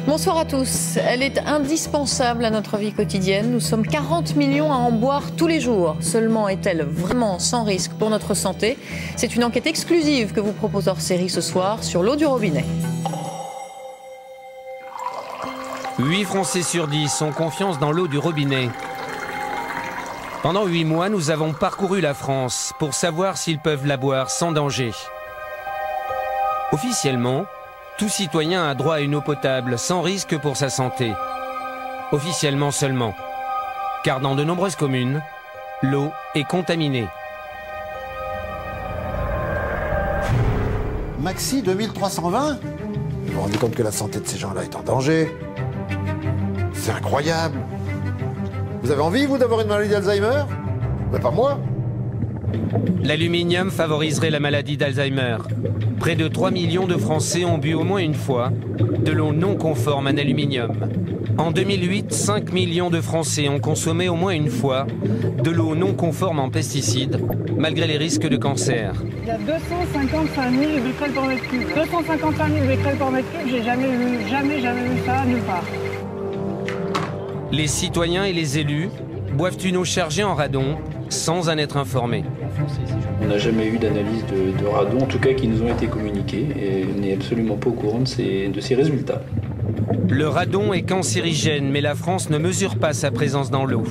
Bonsoir à tous. Elle est indispensable à notre vie quotidienne. Nous sommes 40 millions à en boire tous les jours. Seulement est-elle vraiment sans risque pour notre santé? C'est une enquête exclusive que vous propose hors-série ce soir sur l'eau du robinet. 8 Français sur 10 ont confiance dans l'eau du robinet. Pendant 8 mois, nous avons parcouru la France pour savoir s'ils peuvent la boire sans danger. Officiellement, tout citoyen a droit à une eau potable sans risque pour sa santé. Officiellement seulement. Car dans de nombreuses communes, l'eau est contaminée. Maxi 2320 ? Vous vous rendez compte que la santé de ces gens-là est en danger? C'est incroyable. Vous avez envie, vous, d'avoir une maladie d'Alzheimer? Ben, pas moi. L'aluminium favoriserait la maladie d'Alzheimer. Près de 3 millions de Français ont bu au moins une fois de l'eau non conforme en aluminium. En 2008, 5 millions de Français ont consommé au moins une fois de l'eau non conforme en pesticides, malgré les risques de cancer. Il y a 255 000 becquerels par mètre cube. 255 000 becquerels par mètre cube, j'ai jamais vu ça nulle part. Les citoyens et les élus boivent une eau chargée en radon sans en être informés. On n'a jamais eu d'analyse de radon, en tout cas qui nous ont été communiqués, et on n'est absolument pas au courant de ces résultats. Le radon est cancérigène, mais la France ne mesure pas sa présence dans l'eau.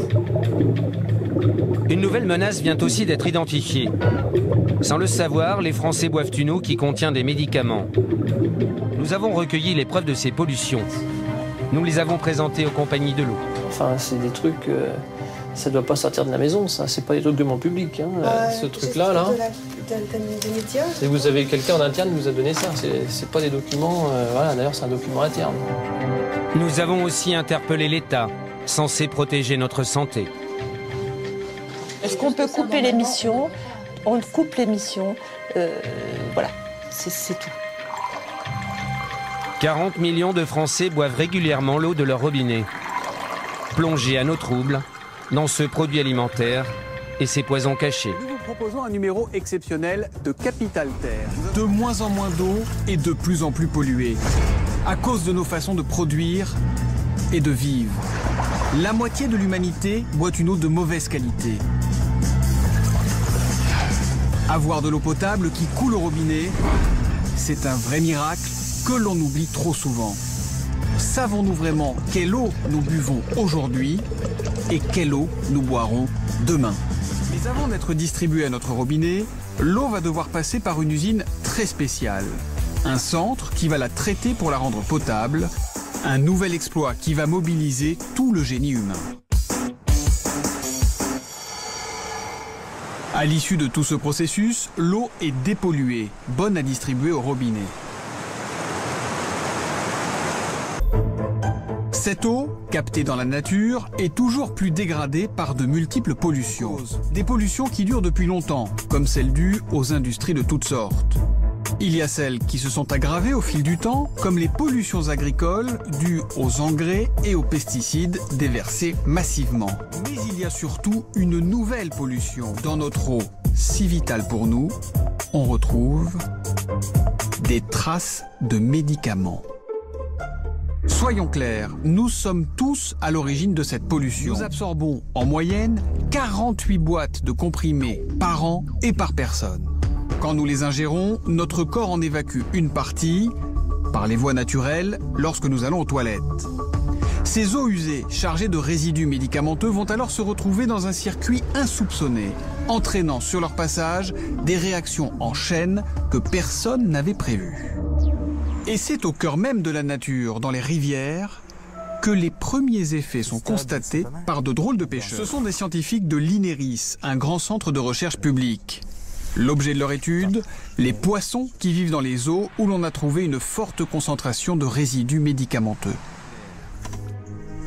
Une nouvelle menace vient aussi d'être identifiée. Sans le savoir, les Français boivent une eau qui contient des médicaments. Nous avons recueilli les preuves de ces pollutions. Nous les avons présentées aux compagnies de l'eau. Enfin, c'est des trucs... ça ne doit pas sortir de la maison, ça. C'est pas des documents publics, hein. Ce truc-là, là. Et vous avez quelqu'un en interne qui vous a donné ça. C'est pas des documents... voilà, d'ailleurs, c'est un document interne. Nous avons aussi interpellé l'État, censé protéger notre santé. Est-ce qu'on peut couper l'émission? On coupe l'émission. Voilà, c'est tout. 40 millions de Français boivent régulièrement l'eau de leur robinet. Plongés à nos troubles dans ce produit alimentaire et ses poisons cachés. Nous vous proposons un numéro exceptionnel de Capital Terre. De moins en moins d'eau et de plus en plus polluée. À cause de nos façons de produire et de vivre. La moitié de l'humanité boit une eau de mauvaise qualité. Avoir de l'eau potable qui coule au robinet, c'est un vrai miracle que l'on oublie trop souvent. Savons-nous vraiment quelle eau nous buvons aujourd'hui et quelle eau nous boirons demain? Mais avant d'être distribuée à notre robinet, l'eau va devoir passer par une usine très spéciale. Un centre qui va la traiter pour la rendre potable. Un nouvel exploit qui va mobiliser tout le génie humain. À l'issue de tout ce processus, l'eau est dépolluée, bonne à distribuer au robinet. Cette eau, captée dans la nature, est toujours plus dégradée par de multiples pollutions. Des pollutions qui durent depuis longtemps, comme celles dues aux industries de toutes sortes. Il y a celles qui se sont aggravées au fil du temps, comme les pollutions agricoles dues aux engrais et aux pesticides déversés massivement. Mais il y a surtout une nouvelle pollution. Dans notre eau, si vitale pour nous, on retrouve des traces de médicaments. Soyons clairs, nous sommes tous à l'origine de cette pollution. Nous absorbons en moyenne 48 boîtes de comprimés par an et par personne. Quand nous les ingérons, notre corps en évacue une partie par les voies naturelles lorsque nous allons aux toilettes. Ces eaux usées, chargées de résidus médicamenteux, vont alors se retrouver dans un circuit insoupçonné, entraînant sur leur passage des réactions en chaîne que personne n'avait prévues. Et c'est au cœur même de la nature, dans les rivières, que les premiers effets sont constatés par de drôles de pêcheurs. Ce sont des scientifiques de l'INERIS, un grand centre de recherche publique. L'objet de leur étude, les poissons qui vivent dans les eaux où l'on a trouvé une forte concentration de résidus médicamenteux.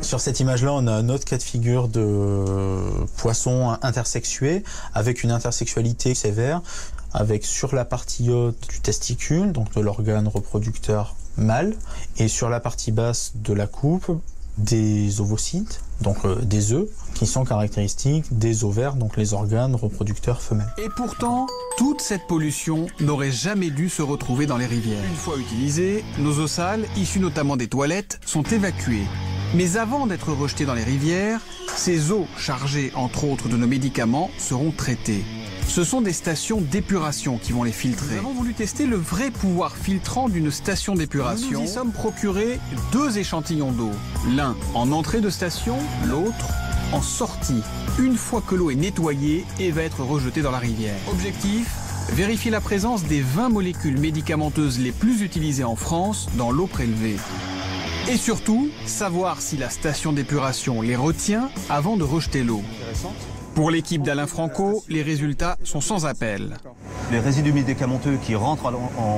Sur cette image-là, on a un autre cas de figure de poissons intersexués, avec une intersexualité sévère, avec sur la partie haute du testicule, donc de l'organe reproducteur mâle, et sur la partie basse de la coupe, des ovocytes, donc des œufs, qui sont caractéristiques des ovaires, donc les organes reproducteurs femelles. Et pourtant, toute cette pollution n'aurait jamais dû se retrouver dans les rivières. Une fois utilisées, nos eaux sales, issues notamment des toilettes, sont évacuées. Mais avant d'être rejetées dans les rivières, ces eaux chargées entre autres de nos médicaments seront traitées. Ce sont des stations d'épuration qui vont les filtrer. Nous avons voulu tester le vrai pouvoir filtrant d'une station d'épuration. Nous y sommes procurés 2 échantillons d'eau. L'un en entrée de station, l'autre en sortie. Une fois que l'eau est nettoyée et va être rejetée dans la rivière. Objectif, vérifier la présence des 20 molécules médicamenteuses les plus utilisées en France dans l'eau prélevée. Et surtout, savoir si la station d'épuration les retient avant de rejeter l'eau. Pour l'équipe d'Alain Franco, les résultats sont sans appel. Les résidus médicamenteux qui rentrent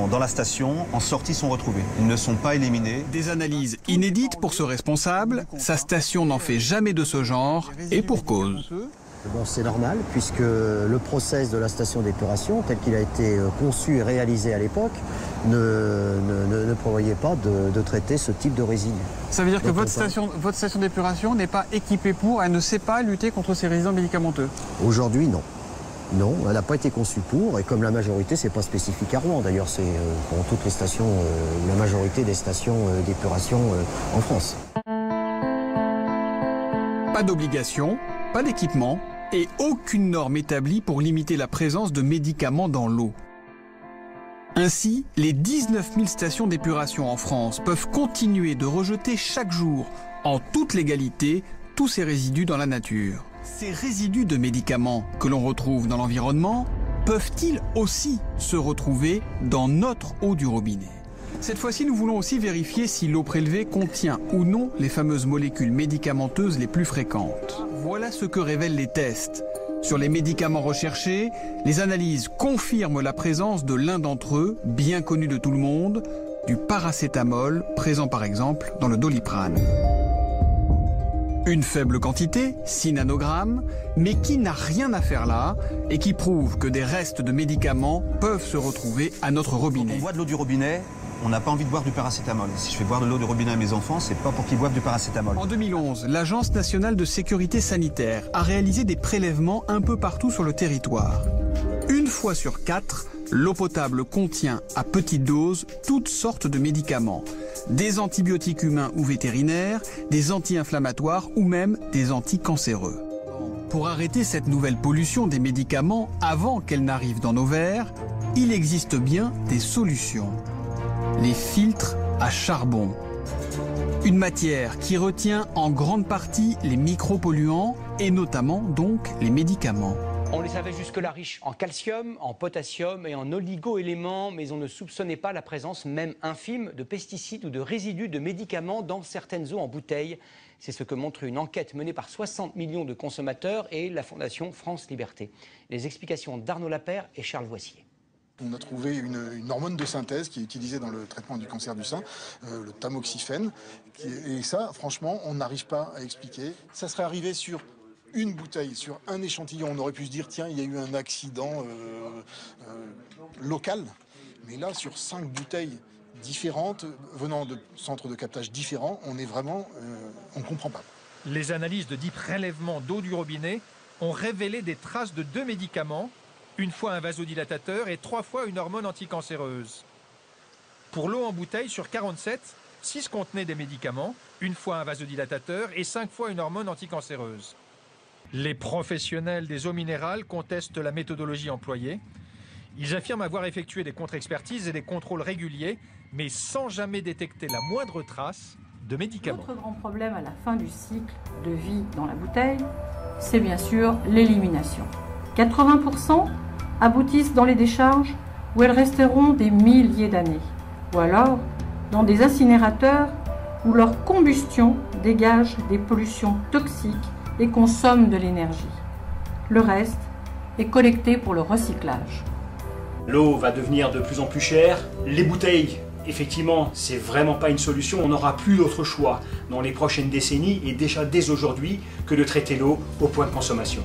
dans la station, en sortie, sont retrouvés. Ils ne sont pas éliminés. Des analyses inédites pour ce responsable. Sa station n'en fait jamais de ce genre, et pour cause. Bon, c'est normal, puisque le process de la station d'épuration, tel qu'il a été conçu et réalisé à l'époque, ne prévoyait pas de traiter ce type de résidus. Ça veut dire que votre station d'épuration n'est pas équipée pour, elle ne sait pas lutter contre ces résidus médicamenteux? Aujourd'hui, non. Non, elle n'a pas été conçue pour, et comme la majorité, c'est pas spécifique à Rouen. D'ailleurs, c'est pour toutes les stations, la majorité des stations d'épuration en France. Pas d'obligation, pas d'équipement et aucune norme établie pour limiter la présence de médicaments dans l'eau. Ainsi, les 19 000 stations d'épuration en France peuvent continuer de rejeter chaque jour, en toute légalité, tous ces résidus dans la nature. Ces résidus de médicaments que l'on retrouve dans l'environnement peuvent-ils aussi se retrouver dans notre eau du robinet? Cette fois-ci, nous voulons aussi vérifier si l'eau prélevée contient ou non les fameuses molécules médicamenteuses les plus fréquentes. Voilà ce que révèlent les tests. Sur les médicaments recherchés, les analyses confirment la présence de l'un d'entre eux, bien connu de tout le monde, du paracétamol, présent par exemple dans le Doliprane. Une faible quantité, 6 nanogrammes, mais qui n'a rien à faire là et qui prouve que des restes de médicaments peuvent se retrouver à notre robinet. Quand on boit de l'eau du robinet, on n'a pas envie de boire du paracétamol. Si je fais boire de l'eau du robinet à mes enfants, c'est pas pour qu'ils boivent du paracétamol. En 2011, l'Agence nationale de sécurité sanitaire a réalisé des prélèvements un peu partout sur le territoire. Une fois sur 4, l'eau potable contient à petite dose toutes sortes de médicaments. Des antibiotiques humains ou vétérinaires, des anti-inflammatoires ou même des anticancéreux. Pour arrêter cette nouvelle pollution des médicaments avant qu'elle n'arrive dans nos verres, il existe bien des solutions. Les filtres à charbon. Une matière qui retient en grande partie les micropolluants et notamment donc les médicaments. On les savait jusque-là riches en calcium, en potassium et en oligo-éléments, mais on ne soupçonnait pas la présence même infime de pesticides ou de résidus de médicaments dans certaines eaux en bouteille. C'est ce que montre une enquête menée par 60 millions de consommateurs et la Fondation France Liberté. Les explications d'Arnaud Lapère et Charles Voissier. On a trouvé une hormone de synthèse qui est utilisée dans le traitement du cancer du sein, le tamoxifène. Et ça, franchement, on n'arrive pas à expliquer. Ça serait arrivé sur une bouteille, sur un échantillon. On aurait pu se dire, tiens, il y a eu un accident local. Mais là, sur 5 bouteilles différentes, venant de centres de captage différents, on est vraiment... on ne comprend pas. Les analyses de 10 prélèvements d'eau du robinet ont révélé des traces de 2 médicaments, une fois un vasodilatateur et 3 fois une hormone anticancéreuse. Pour l'eau en bouteille, sur 47, 6 contenaient des médicaments, une fois un vasodilatateur et 5 fois une hormone anticancéreuse. Les professionnels des eaux minérales contestent la méthodologie employée. Ils affirment avoir effectué des contre-expertises et des contrôles réguliers, mais sans jamais détecter la moindre trace de médicaments. L'autre grand problème à la fin du cycle de vie dans la bouteille, c'est bien sûr l'élimination. 80% aboutissent dans les décharges où elles resteront des milliers d'années, ou alors dans des incinérateurs où leur combustion dégage des pollutions toxiques et consomme de l'énergie. Le reste est collecté pour le recyclage. L'eau va devenir de plus en plus chère. Les bouteilles, effectivement, c'est vraiment pas une solution. On n'aura plus d'autre choix dans les prochaines décennies et déjà dès aujourd'hui que de traiter l'eau au point de consommation.